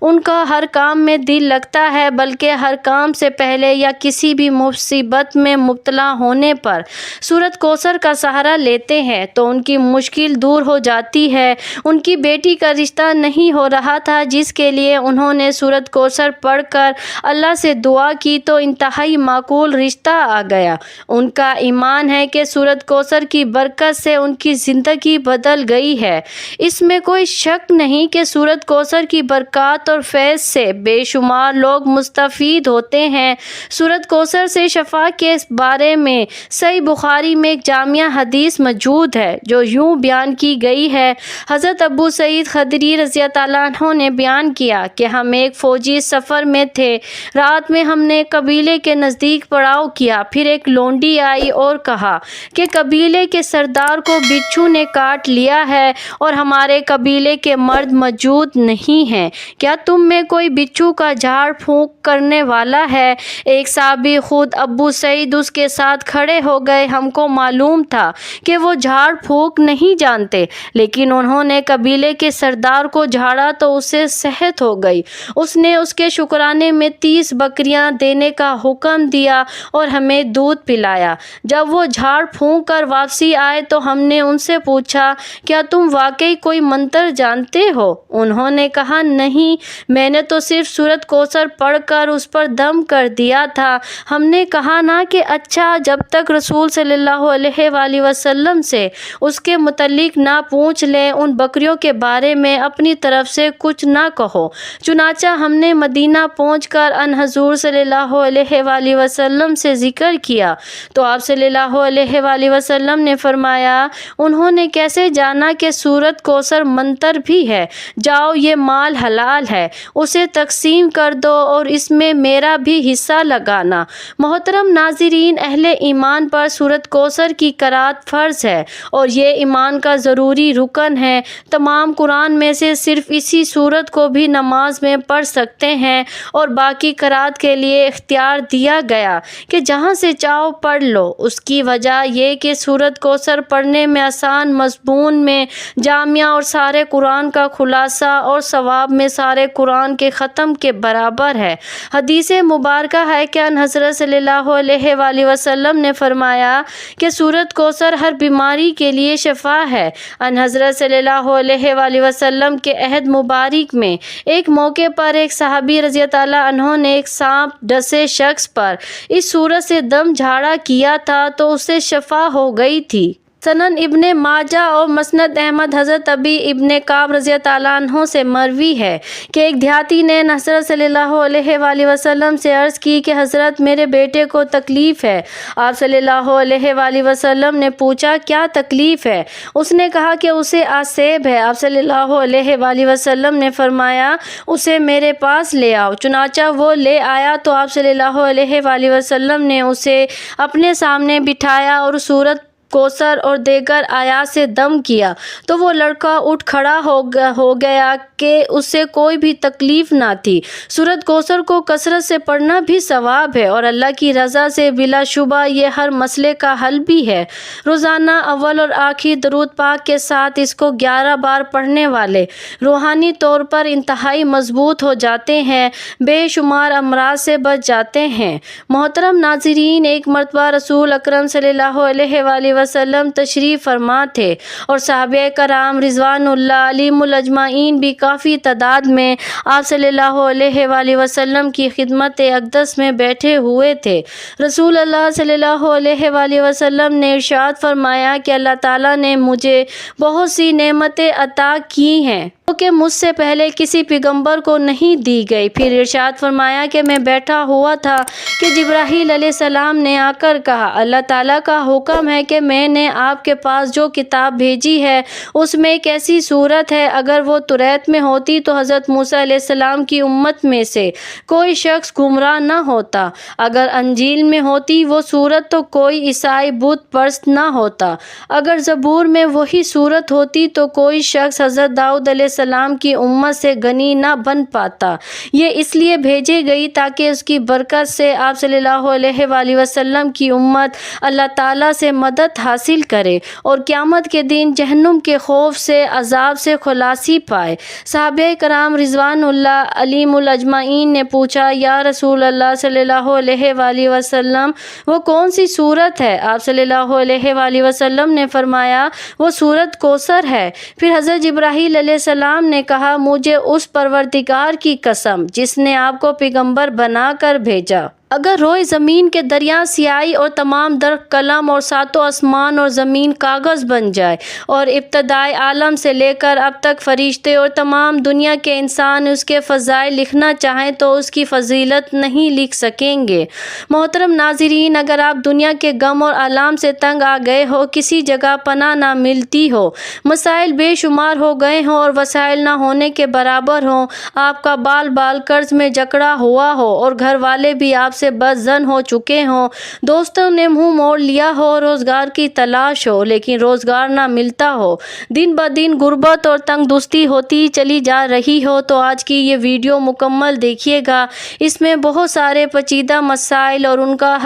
ان کا ہر کام میں دل لگتا ہے، بلکہ ہر کام سے پہلے یا کسی بھی مصیبت میں مبتلا ہونے پر سورۃ کوثر کا سہارا لیتے ہیں تو ان کی مشکل دور ہو جاتی ہے۔ ان کی بیٹی کا رشتہ نہیں ہو رہا تھا، جس کے لیے انہوں نے سورۃ کوثر پڑھ کر اللہ سے دعا کی تو انتہائی معقول رشتہ آ گیا۔ ان کا ایمان ہے کہ سورۃ کوثر کی برکت سے ان کی زندگی بدل گئی ہے۔ اس میں کوئی شک نہیں کہ سورۃ کوثر کی برکات اور فیض سے بے شمار لوگ مستفید ہوتے ہیں۔ سورۃ کوثر سے شفا کے بارے میں صحیح بخاری میں ایک جامع حدیث موجود ہے جو یوں بیان کی گئی ہے۔ حضرت ابو سعید خدری رضی اللہ عنہ نے بیان کیا کہ ہم ایک فوجی سفر میں تھے۔ رات میں ہم نے قبیلے کے نزدیک پڑاؤ کیا، پھر ایک لونڈی آئی اور کہا کہ قبیلے کے سردار کو بچھو نے کاٹ لیا ہے اور ہمارے قبیلے کے مرد موجود نہیں ہیں، کیا تم میں کوئی بچھو کا جھاڑ پھونک کرنے والا ہے؟ ایک صحابی خود ابو سعید اس کے ساتھ کھڑے ہو گئے۔ ہم کو معلوم تھا کہ وہ جھاڑ پھونک نہیں جانتے، لیکن انہوں نے قبیلے کے سردار کو جھاڑا تو اسے صحت ہو گئی۔ اس نے اس کے شکرانے میں 30 بکریاں دینے کا حکم دیا اور ہمیں دودھ پلایا۔ جب وہ جھاڑ پھونک کر واپسی آئے تو ہم نے ان سے پوچھا، کیا تم واقعی کوئی منتر جانتے ہو؟ انہوں نے کہا، نہیں، میں نے تو صرف سورۃ کوثر پڑھ کر اس پر دم کر دیا تھا۔ ہم نے کہا نا کہ اچھا، جب تک رسول صلی اللہ علیہ وآلہ وسلم سے اس کے متعلق نہ پوچھ لیں، ان بکریوں کے بارے میں اپنی طرف سے کچھ نہ کہو۔ چنانچہ ہم نے مدینہ پہنچ کر ان حضور صلی اللہ علیہ وآلہ وسلم سے ذکر کیا تو آپ صلی اللہ علیہ وآلہ وسلم نے فرمایا، انہوں نے کیسے جانا کہ سورۃ کوثر منتر بھی ہے؟ جاؤ، یہ مال حلال ہے، اسے تقسیم کر دو اور اس میں میرا بھی حصہ لگانا۔ محترم ناظرین، اہل ایمان پر سورۃ کوثر کی قرأت فرض ہے اور یہ ایمان کا ضروری رکن ہے۔ تمام قرآن میں سے صرف اسی سورت کو بھی نماز میں پڑھ سکتے ہیں اور باقی قرأت کے لیے اختیار دیا گیا کہ جہاں سے چاہو پڑھ لو۔ اس کی وجہ یہ کہ سورۃ کوثر پڑھنے میں آسان، مضمون میں جامع اور سارے قرآن کا خلاصہ اور ثواب میں سارے قرآن کے ختم کے برابر ہے۔ حدیث مبارکہ ہے کہ ان حضرت صلی اللہ علیہ وآلہ وسلم نے فرمایا کہ سورۃ کوثر ہر بیماری کے لیے شفا ہے۔ ان حضرت صلی اللہ علیہ وآلہ وسلم کے عہد مبارک میں ایک موقع پر ایک صحابی رضی اللہ عنہ نے ایک سانپ ڈسے شخص پر اس سورت سے دم جھاڑا کیا تھا تو اسے شفا ہو گئی تھی۔ سنن ابن ماجہ اور مسند احمد حضرت ابی ابن کعب رضی اللہ عنہ سے مروی ہے کہ ایک دیہاتی نے حضرت صلی اللہ علیہ وآلہ وسلم سے عرض کی کہ حضرت، میرے بیٹے کو تکلیف ہے۔ آپ صلی اللہ علیہ وآلہ وسلم نے پوچھا، کیا تکلیف ہے؟ اس نے کہا کہ اسے آسیب ہے۔ آپ صلی اللہ علیہ وآلہ وسلم نے فرمایا، اسے میرے پاس لے آؤ۔ چنانچہ وہ لے آیا تو آپ صلی اللہ علیہ وآلہ وسلم نے اسے اپنے سامنے بٹھایا اور سورۃ کوثر اور دیگر آیات سے دم کیا تو وہ لڑکا اٹھ کھڑا ہو گیا کہ اسے کوئی بھی تکلیف نہ تھی۔ سورۃ کوثر کو کثرت سے پڑھنا بھی ثواب ہے اور اللہ کی رضا سے بلا شبہ یہ ہر مسئلے کا حل بھی ہے۔ روزانہ اول اور آخر درود پاک کے ساتھ اس کو 11 بار پڑھنے والے روحانی طور پر انتہائی مضبوط ہو جاتے ہیں، بے شمار امراض سے بچ جاتے ہیں۔ محترم ناظرین، ایک مرتبہ رسول اکرم صلی اللہ علیہ وآلہ وسلم تشریف فرما تھے اور صحابہ کرام رضوان اللہ علیہم اجمعین بھی کافی تعداد میں آپ صلی اللہ علیہ وآلہ وسلم کی خدمت اقدس میں بیٹھے ہوئے تھے۔ رسول اللہ صلی اللہ علیہ وآلہ وسلم نے ارشاد فرمایا کہ اللہ تعالیٰ نے مجھے بہت سی نعمتیں عطا کی ہیں کہ مجھ سے پہلے کسی پیغمبر کو نہیں دی گئی۔ پھر ارشاد فرمایا کہ میں بیٹھا ہوا تھا کہ جبرائیل علیہ السلام نے آ کر کہا، اللہ تعالیٰ کا حکم ہے کہ میں نے آپ کے پاس جو کتاب بھیجی ہے اس میں ایک ایسی صورت ہے، اگر وہ توریت میں ہوتی تو حضرت موسیٰ علیہ السلام کی امت میں سے کوئی شخص گمراہ نہ ہوتا، اگر انجیل میں ہوتی وہ صورت تو کوئی عیسائی بت پرست نہ ہوتا، اگر زبور میں وہی صورت ہوتی تو کوئی شخص حضرت داؤد علیہ السلام کی امت سے غنی نہ بن پاتا۔ یہ اس لیے بھیجی گئی تاکہ اس کی برکت سے آپ صلی اللہ علیہ وآلہ وسلم کی امت اللہ تعالیٰ سے مدد حاصل کرے اور قیامت کے دن جہنم کے خوف سے، عذاب سے خلاصی پائے۔ صحابہ کرام رضوان اللہ علیہم اجمعین نے پوچھا، یا رسول اللہ صلی اللہ علیہ وآلہ وسلم وہ کون سی سورت ہے؟ آپ صلی اللہ علیہ وآلہ وسلم نے فرمایا وہ سورت کوثر ہے۔ پھر حضرت جبرائیل علیہ السلام نے کہا، مجھے اس پروردگار کی قسم جس نے آپ کو پیغمبر بنا کر بھیجا، اگر روئے زمین کے دریا سیاہی اور تمام درخت قلم اور ساتوں آسمان اور زمین کاغذ بن جائے اور ابتدائی عالم سے لے کر اب تک فرشتے اور تمام دنیا کے انسان اس کے فضائل لکھنا چاہیں تو اس کی فضیلت نہیں لکھ سکیں گے۔ محترم ناظرین، اگر آپ دنیا کے غم اور آلام سے تنگ آ گئے ہو، کسی جگہ پناہ نہ ملتی ہو، مسائل بے شمار ہو گئے ہوں اور وسائل نہ ہونے کے برابر ہوں، آپ کا بال بال قرض میں جکڑا ہوا ہو اور گھر والے بھی آپ سے بد ظن ہو چکے ہوں، دوستوں نے منہ موڑ لیا ہو، روزگار کی تلاش ہو لیکن روزگار نہ ملتا ہو، دن بدن غربت اور تنگ دستی ہوتی چلی جا رہی ہو، تو آج کی یہ ویڈیو مکمل دیکھیے گا۔ اس میں بہت سارے پیچیدہ مسائل اور ان کا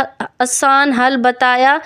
آسان حل بتایا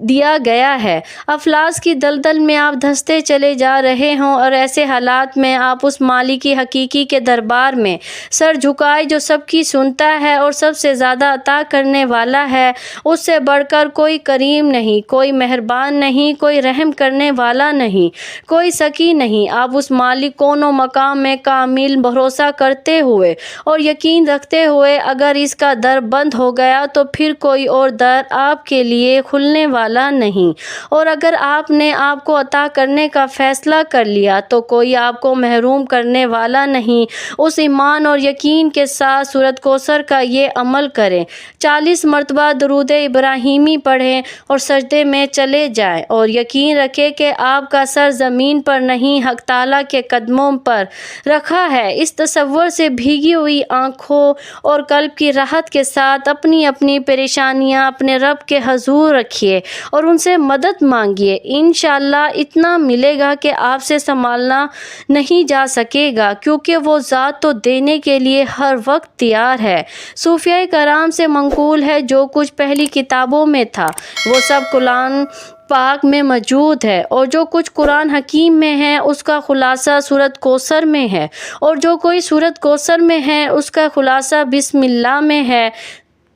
دیا گیا ہے۔ افلاس کی دلدل میں آپ دھنستے چلے جا رہے ہوں اور ایسے حالات میں آپ اس مالک حقیقی کے دربار میں سر جھکائے جو سب کی سنتا ہے اور سب سے زیادہ عطا کرنے والا ہے۔ اس سے بڑھ کر کوئی کریم نہیں، کوئی مہربان نہیں، کوئی رحم کرنے والا نہیں، کوئی سخی نہیں۔ آپ اس مالک کون و مقام میں کامل بھروسہ کرتے ہوئے اور یقین رکھتے ہوئے اگر اس کا در بند ہو گیا تو پھر کوئی اور در آپ کے لیے کھلنے والا نہیں، اور اگر آپ نے آپ کو عطا کرنے کا فیصلہ کر لیا تو کوئی آپ کو محروم کرنے والا نہیں۔ اس ایمان اور یقین کے ساتھ سورۃ کوثر کا یہ عمل کریں، 40 مرتبہ درود ابراہیمی پڑھیں اور سجدے میں چلے جائیں اور یقین رکھیں کہ آپ کا سر زمین پر نہیں حق تعالیٰ کے قدموں پر رکھا ہے۔ اس تصور سے بھیگی ہوئی آنکھوں اور قلب کی راحت کے ساتھ اپنی اپنی پریشانیاں اپنے رب کے حضور رکھیے اور ان سے مدد مانگیے۔ انشاءاللہ اتنا ملے گا کہ آپ سے سنبھالنا نہیں جا سکے گا، کیونکہ وہ ذات تو دینے کے لیے ہر وقت تیار ہے۔ صوفیہ کرام سے منقول ہے جو کچھ پہلی کتابوں میں تھا وہ سب قرآن پاک میں موجود ہے، اور جو کچھ قرآن حکیم میں ہے اس کا خلاصہ سورۃ کوثر میں ہے، اور جو کوئی سورۃ کوثر میں ہے اس کا خلاصہ بسم اللہ میں ہے۔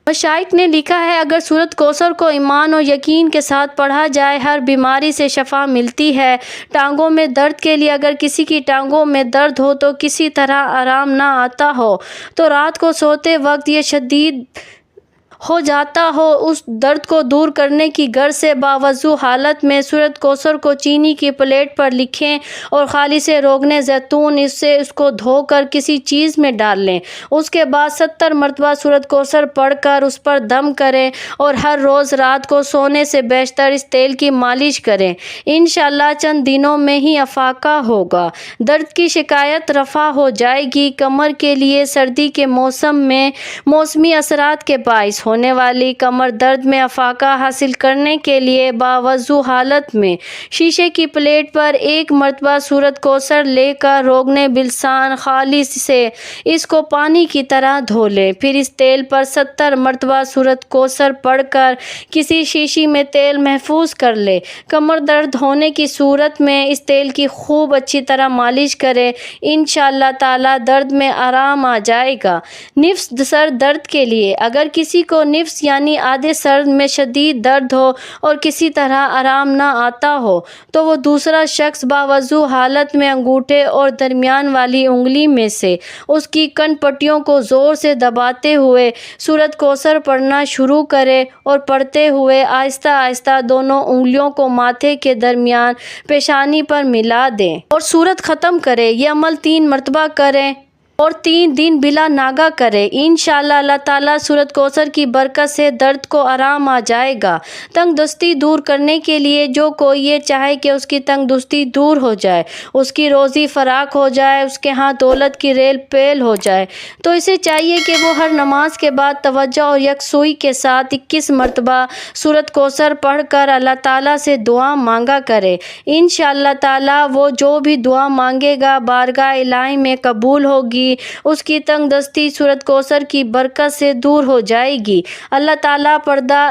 مشائخ نے لکھا ہے اگر سورۃ کوثر کو ایمان اور یقین کے ساتھ پڑھا جائے ہر بیماری سے شفا ملتی ہے۔ ٹانگوں میں درد کے لیے اگر کسی کی ٹانگوں میں درد ہو تو کسی طرح آرام نہ آتا ہو تو رات کو سوتے وقت یہ شدید ہو جاتا ہو، اس درد کو دور کرنے کی غرض سے باوضو حالت میں سورۃ کوثر کو چینی کی پلیٹ پر لکھیں اور خالص روغن زیتون اس کو دھو کر کسی چیز میں ڈال لیں۔ اس کے بعد 70 مرتبہ سورۃ کوثر پڑھ کر اس پر دم کریں اور ہر روز رات کو سونے سے بیشتر اس تیل کی مالش کریں۔ انشاءاللہ چند دنوں میں ہی افاقہ ہوگا، درد کی شکایت رفع ہو جائے گی۔ کمر کے لیے سردی کے موسم میں موسمی اثرات کے باعث ہونے والی کمر درد میں افاقہ حاصل کرنے کے لیے باوضو حالت میں شیشے کی پلیٹ پر 1 مرتبہ سورۃ کوثر لے کر روغن بلسان خالص سے اس کو پانی کی طرح دھو لیں۔ پھر اس تیل پر 70 مرتبہ سورۃ کوثر پڑھ کر کسی شیشی میں تیل محفوظ کر لیں۔ کمر درد ہونے کی صورت میں اس تیل کی خوب اچھی طرح مالش کریں، انشاءاللہ تعالی درد میں آرام آ جائے گا۔ نفس سر درد کے لیے اگر کسی کو نفس یعنی آدھے سر میں شدید درد ہو اور کسی طرح آرام نہ آتا ہو تو وہ دوسرا شخص باوضو حالت میں انگوٹھے اور درمیان والی انگلی میں سے اس کی کن پٹیوں کو زور سے دباتے ہوئے سورۃ کوثر پڑھنا شروع کرے اور پڑھتے ہوئے آہستہ آہستہ دونوں انگلیوں کو ماتھے کے درمیان پیشانی پر ملا دیں اور سورت ختم کرے۔ یہ عمل 3 مرتبہ کریں۔ اور 3 دن بلا ناگا کرے۔ انشاءاللہ اللہ تعالیٰ سورۃ کوثر کی برکت سے درد کو آرام آ جائے گا۔ تنگ دستی دور کرنے کے لیے جو کوئی یہ چاہے کہ اس کی تنگ دستی دور ہو جائے، اس کی روزی فراخ ہو جائے، اس کے ہاں دولت کی ریل پیل ہو جائے، تو اسے چاہیے کہ وہ ہر نماز کے بعد توجہ اور یکسوئی کے ساتھ 21 مرتبہ سورۃ کوثر پڑھ کر اللہ تعالیٰ سے دعا مانگا کرے۔ انشاءاللہ تعالیٰ وہ جو بھی دعا مانگے گا بارگاہ الہی میں قبول ہوگی۔ اس کی تنگ دستی سورۃ کوثر کی برکت سے دور ہو جائے گی۔ اللہ تعالیٰ پردہ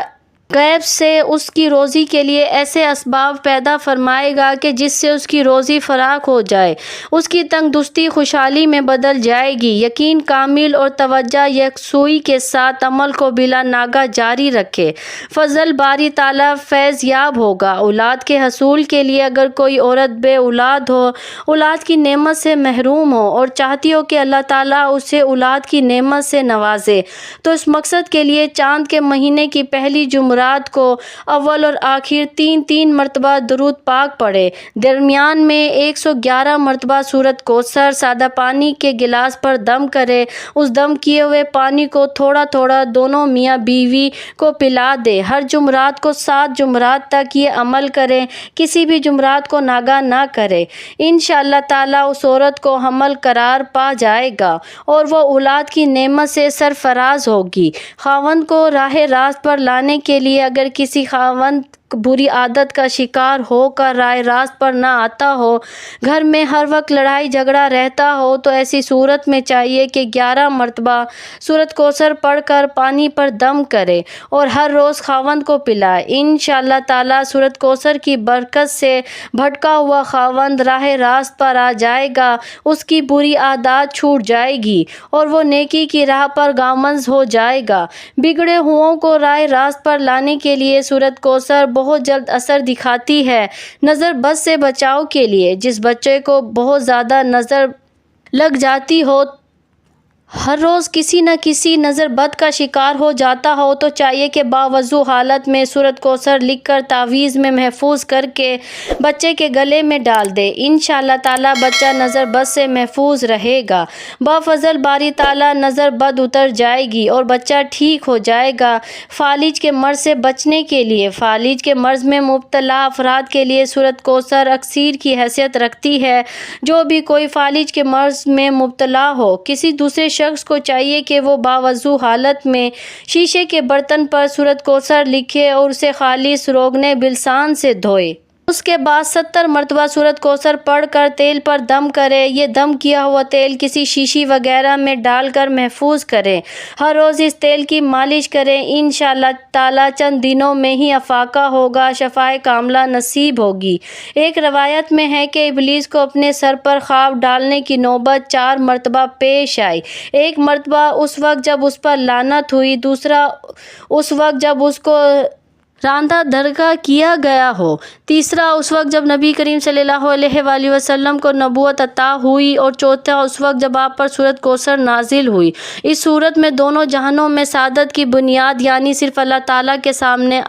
غیب سے اس کی روزی کے لیے ایسے اسباب پیدا فرمائے گا کہ جس سے اس کی روزی فراخ ہو جائے، اس کی تنگ دستی خوشحالی میں بدل جائے گی۔ یقین کامل اور توجہ یکسوئی کے ساتھ عمل کو بلا ناگا جاری رکھے، فضل باری تعالیٰ فیض یاب ہوگا۔ اولاد کے حصول کے لیے اگر کوئی عورت بے اولاد ہو، اولاد کی نعمت سے محروم ہو اور چاہتی ہو کہ اللہ تعالیٰ اسے اولاد کی نعمت سے نوازے، تو اس مقصد کے لیے چاند کے مہینے کی پہلی جمعرات کو اول اور آخر 3 مرتبہ درود پاک پڑھے، درمیان میں 111 مرتبہ سورۃ کوثر سادہ پانی کے گلاس پر دم کرے، اس دم کیے ہوئے پانی کو تھوڑا تھوڑا دونوں میاں بیوی کو پلا دے۔ ہر جمعرات کو 7 جمعرات تک یہ عمل کرے، کسی بھی جمعرات کو ناگا نہ کرے۔ انشاءاللہ تعالیٰ اس عورت کو حمل قرار پا جائے گا اور وہ اولاد کی نعمت سے سرفراز ہوگی۔ خاوند کو راہ راست پر لانے کے لیے اگر کسی خاوند بری عادت کا شکار ہو کر راہ راست پر نہ آتا ہو، گھر میں ہر وقت لڑائی جھگڑا رہتا ہو، تو ایسی صورت میں چاہیے کہ 11 مرتبہ سورۃ کوثر پڑھ کر پانی پر دم کرے اور ہر روز خاوند کو پلائے۔ انشاءاللہ تعالیٰ سورۃ کوثر کی برکت سے بھٹکا ہوا خاوند راہ راست پر آ جائے گا، اس کی بری عادات چھوٹ جائے گی اور وہ نیکی کی راہ پر گامزن ہو جائے گا۔ بگڑے ہوئوں کو راہ راست پر لانے کے لیے سورۃ کوثر بہت جلد اثر دکھاتی ہے۔ نظر بد سے بچاؤ کے لیے جس بچے کو بہت زیادہ نظر لگ جاتی ہو، ہر روز کسی نہ کسی نظر بد کا شکار ہو جاتا ہو، تو چاہیے کہ باوضو حالت میں سورۃ کوثر لکھ کر تعویذ میں محفوظ کر کے بچے کے گلے میں ڈال دے۔ انشاءاللہ تعالیٰ بچہ نظر بد سے محفوظ رہے گا۔ بفضل باری تعالیٰ نظر بد اتر جائے گی اور بچہ ٹھیک ہو جائے گا۔ فالج کے مرض سے بچنے کے لیے فالج کے مرض میں مبتلا افراد کے لیے سورۃ کوثر اکسیر کی حیثیت رکھتی ہے۔ جو بھی کوئی فالج کے مرض میں مبتلا ہو، کسی دوسرے شخص کو چاہیے کہ وہ باوضو حالت میں شیشے کے برتن پر سورۃ کوثر لکھے اور اسے خالص روغن بلسان سے دھوئے۔ اس کے بعد 70 مرتبہ سورۃ کوثر پڑھ کر تیل پر دم کرے۔ یہ دم کیا ہوا تیل کسی شیشی وغیرہ میں ڈال کر محفوظ کرے۔ ہر روز اس تیل کی مالش کریں۔ انشاءاللہ تعالیٰ چند دنوں میں ہی افاقہ ہوگا، شفائے کاملہ نصیب ہوگی۔ ایک روایت میں ہے کہ ابلیس کو اپنے سر پر خواب ڈالنے کی نوبت 4 مرتبہ پیش آئی۔ ایک مرتبہ اس وقت جب اس پر لعنت ہوئی، دوسرا اس وقت جب اس کو راندہ درگاہ کیا گیا ہو، تیسرا اس وقت جب نبی کریم صلی اللہ علیہ وآلہ وسلم کو نبوت عطا ہوئی، اور چوتھا اس وقت جب آپ پر سورۃ کوثر نازل ہوئی۔ اس صورت میں دونوں جہانوں میں سعادت کی بنیاد یعنی صرف اللہ تعالیٰ کے سامنے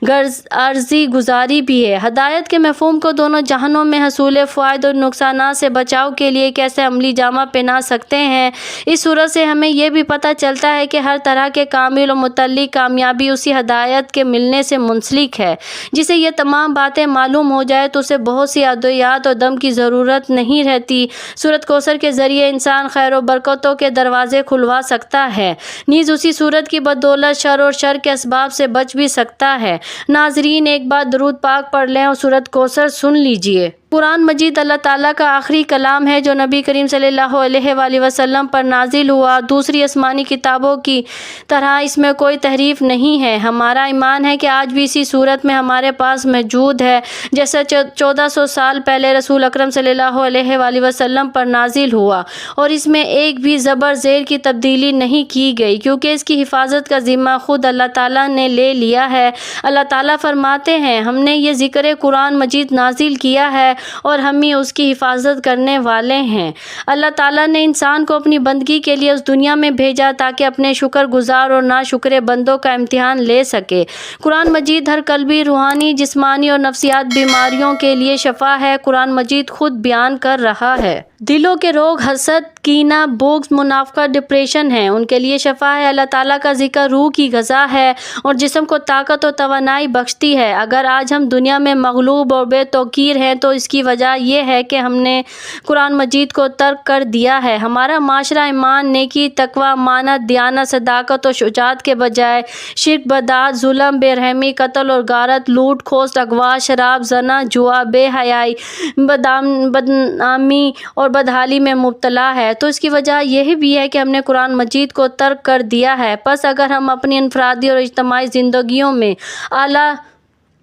عارضی گزاری بھی ہے۔ ہدایت کے مفہوم کو دونوں جہانوں میں حصول فوائد اور نقصانات سے بچاؤ کے لیے کیسے عملی جامہ پہنا سکتے ہیں، اس صورت سے ہمیں یہ بھی پتہ چلتا ہے کہ ہر طرح کے کامل و متعلق کامیابی اسی ہدایت کے ملنے سے منسلک ہے۔ جسے یہ تمام باتیں معلوم ہو جائے تو اسے بہت سی ادویات اور دم کی ضرورت نہیں رہتی۔ سورۃ کوثر کے ذریعے انسان خیر و برکتوں کے دروازے کھلوا سکتا ہے، نیز اسی سورت کی بدولت شر اور شر کے اسباب سے بچ بھی سکتا ہے۔ ناظرین، ایک بار درود پاک پڑھ لیں اور سورۃ کوثر سن لیجئے۔ قرآن مجید اللہ تعالیٰ کا آخری کلام ہے جو نبی کریم صلی اللہ علیہ وآلہ وسلم پر نازل ہوا۔ دوسری آسمانی کتابوں کی طرح اس میں کوئی تحریف نہیں ہے۔ ہمارا ایمان ہے کہ آج بھی اسی صورت میں ہمارے پاس موجود ہے جیسا 1400 سال پہلے رسول اکرم صلی اللہ علیہ وآلہ وسلم پر نازل ہوا، اور اس میں ایک بھی زبر زیر کی تبدیلی نہیں کی گئی، کیونکہ اس کی حفاظت کا ذمہ خود اللہ تعالیٰ نے لے لیا ہے۔ اللہ تعالیٰ فرماتے ہیں، ہم نے یہ ذکر قرآن مجید نازل کیا ہے اور ہم ہی اس کی حفاظت کرنے والے ہیں۔ اللہ تعالیٰ نے انسان کو اپنی بندگی کے لیے اس دنیا میں بھیجا تاکہ اپنے شکر گزار اور ناشکر بندوں کا امتحان لے سکے۔ قرآن مجید ہر قلبی، روحانی، جسمانی اور نفسیات بیماریوں کے لیے شفا ہے۔ قرآن مجید خود بیان کر رہا ہے۔ دلوں کے روگ حسد، کینہ، بغض، منافقت، ڈپریشن ہیں، ان کے لیے شفا ہے۔ اللہ تعالیٰ کا ذکر روح کی غذا ہے اور جسم کو طاقت و توانائی بخشتی ہے۔ اگر آج ہم دنیا میں مغلوب اور بے توقیر ہیں تو اس کی وجہ یہ ہے کہ ہم نے قرآن مجید کو ترک کر دیا ہے۔ ہمارا معاشرہ ایمان، نیکی، تقوی، امانت، دیانت، صداقت اور شجاعت کے بجائے شرک، بدعت، ظلم، بے رحمی، قتل اور غارت، لوٹ کھوٹ، اغوا، شراب، زنا، جوا، بے حیائی، بدنامی اور بدحالی میں مبتلا ہے۔ تو اس کی وجہ یہ بھی ہے کہ ہم نے قرآن مجید کو ترک کر دیا ہے۔ پس اگر ہم اپنی انفرادی اور اجتماعی زندگیوں میں اعلیٰ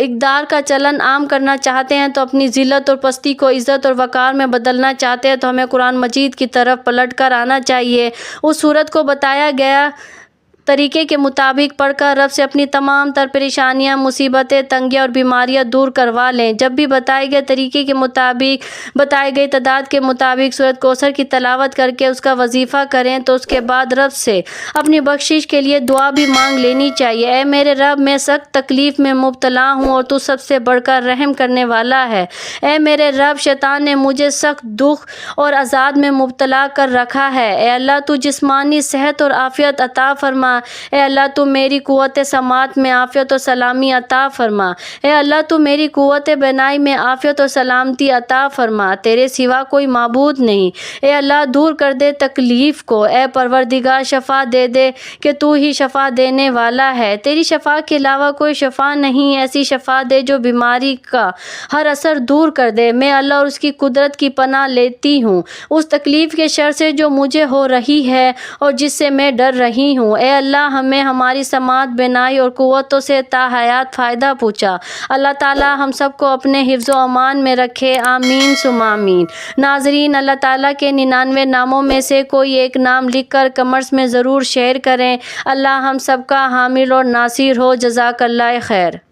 اقدار کا چلن عام کرنا چاہتے ہیں، تو اپنی ذلت اور پستی کو عزت اور وقار میں بدلنا چاہتے ہیں، تو ہمیں قرآن مجید کی طرف پلٹ کر آنا چاہیے۔ اس سورت کو بتایا گیا طریقے کے مطابق پڑھ کر رب سے اپنی تمام تر پریشانیاں، مصیبتیں، تنگیاں اور بیماریاں دور کروا لیں۔ جب بھی بتائے گئے طریقے کے مطابق، بتائے گئے تعداد کے مطابق سورۃ کوثر کی تلاوت کر کے اس کا وظیفہ کریں تو اس کے بعد رب سے اپنی بخشش کے لیے دعا بھی مانگ لینی چاہیے۔ اے میرے رب، میں سخت تکلیف میں مبتلا ہوں اور تو سب سے بڑھ کر رحم کرنے والا ہے۔ اے میرے رب، شیطان نے مجھے سخت دکھ اور عذاب میں مبتلا کر رکھا ہے۔ اے اللہ، تو جسمانی صحت اور عافیت عطا فرما۔ اے اللہ، تو میری قوت سماعت میں عافیت و سلامی عطا فرما۔ اے اللہ، تو میری قوت بینائی میں عافیت و سلامتی عطا فرما۔ تیرے سوا کوئی معبود نہیں۔ اے اللہ، دور کر دے تکلیف کو۔ اے پروردگار، شفا دے دے کہ تو ہی شفا دینے والا ہے۔ تیری شفا کے علاوہ کوئی شفا نہیں۔ ایسی شفا دے جو بیماری کا ہر اثر دور کر دے۔ میں اللہ اور اس کی قدرت کی پناہ لیتی ہوں اس تکلیف کے شر سے جو مجھے ہو رہی ہے اور جس سے میں ڈر رہی ہوں۔ اے اللہ، ہمیں ہماری سماعت، بینائی اور قوتوں سے تا حیات فائدہ پہنچا۔ اللہ تعالیٰ ہم سب کو اپنے حفظ و امان میں رکھے، آمین ثم آمین۔ ناظرین، اللہ تعالیٰ کے 99 ناموں میں سے کوئی ایک نام لکھ کر کمنٹس میں ضرور شیئر کریں۔ اللہ ہم سب کا حامل اور ناصر ہو۔ جزاک اللہ خیر۔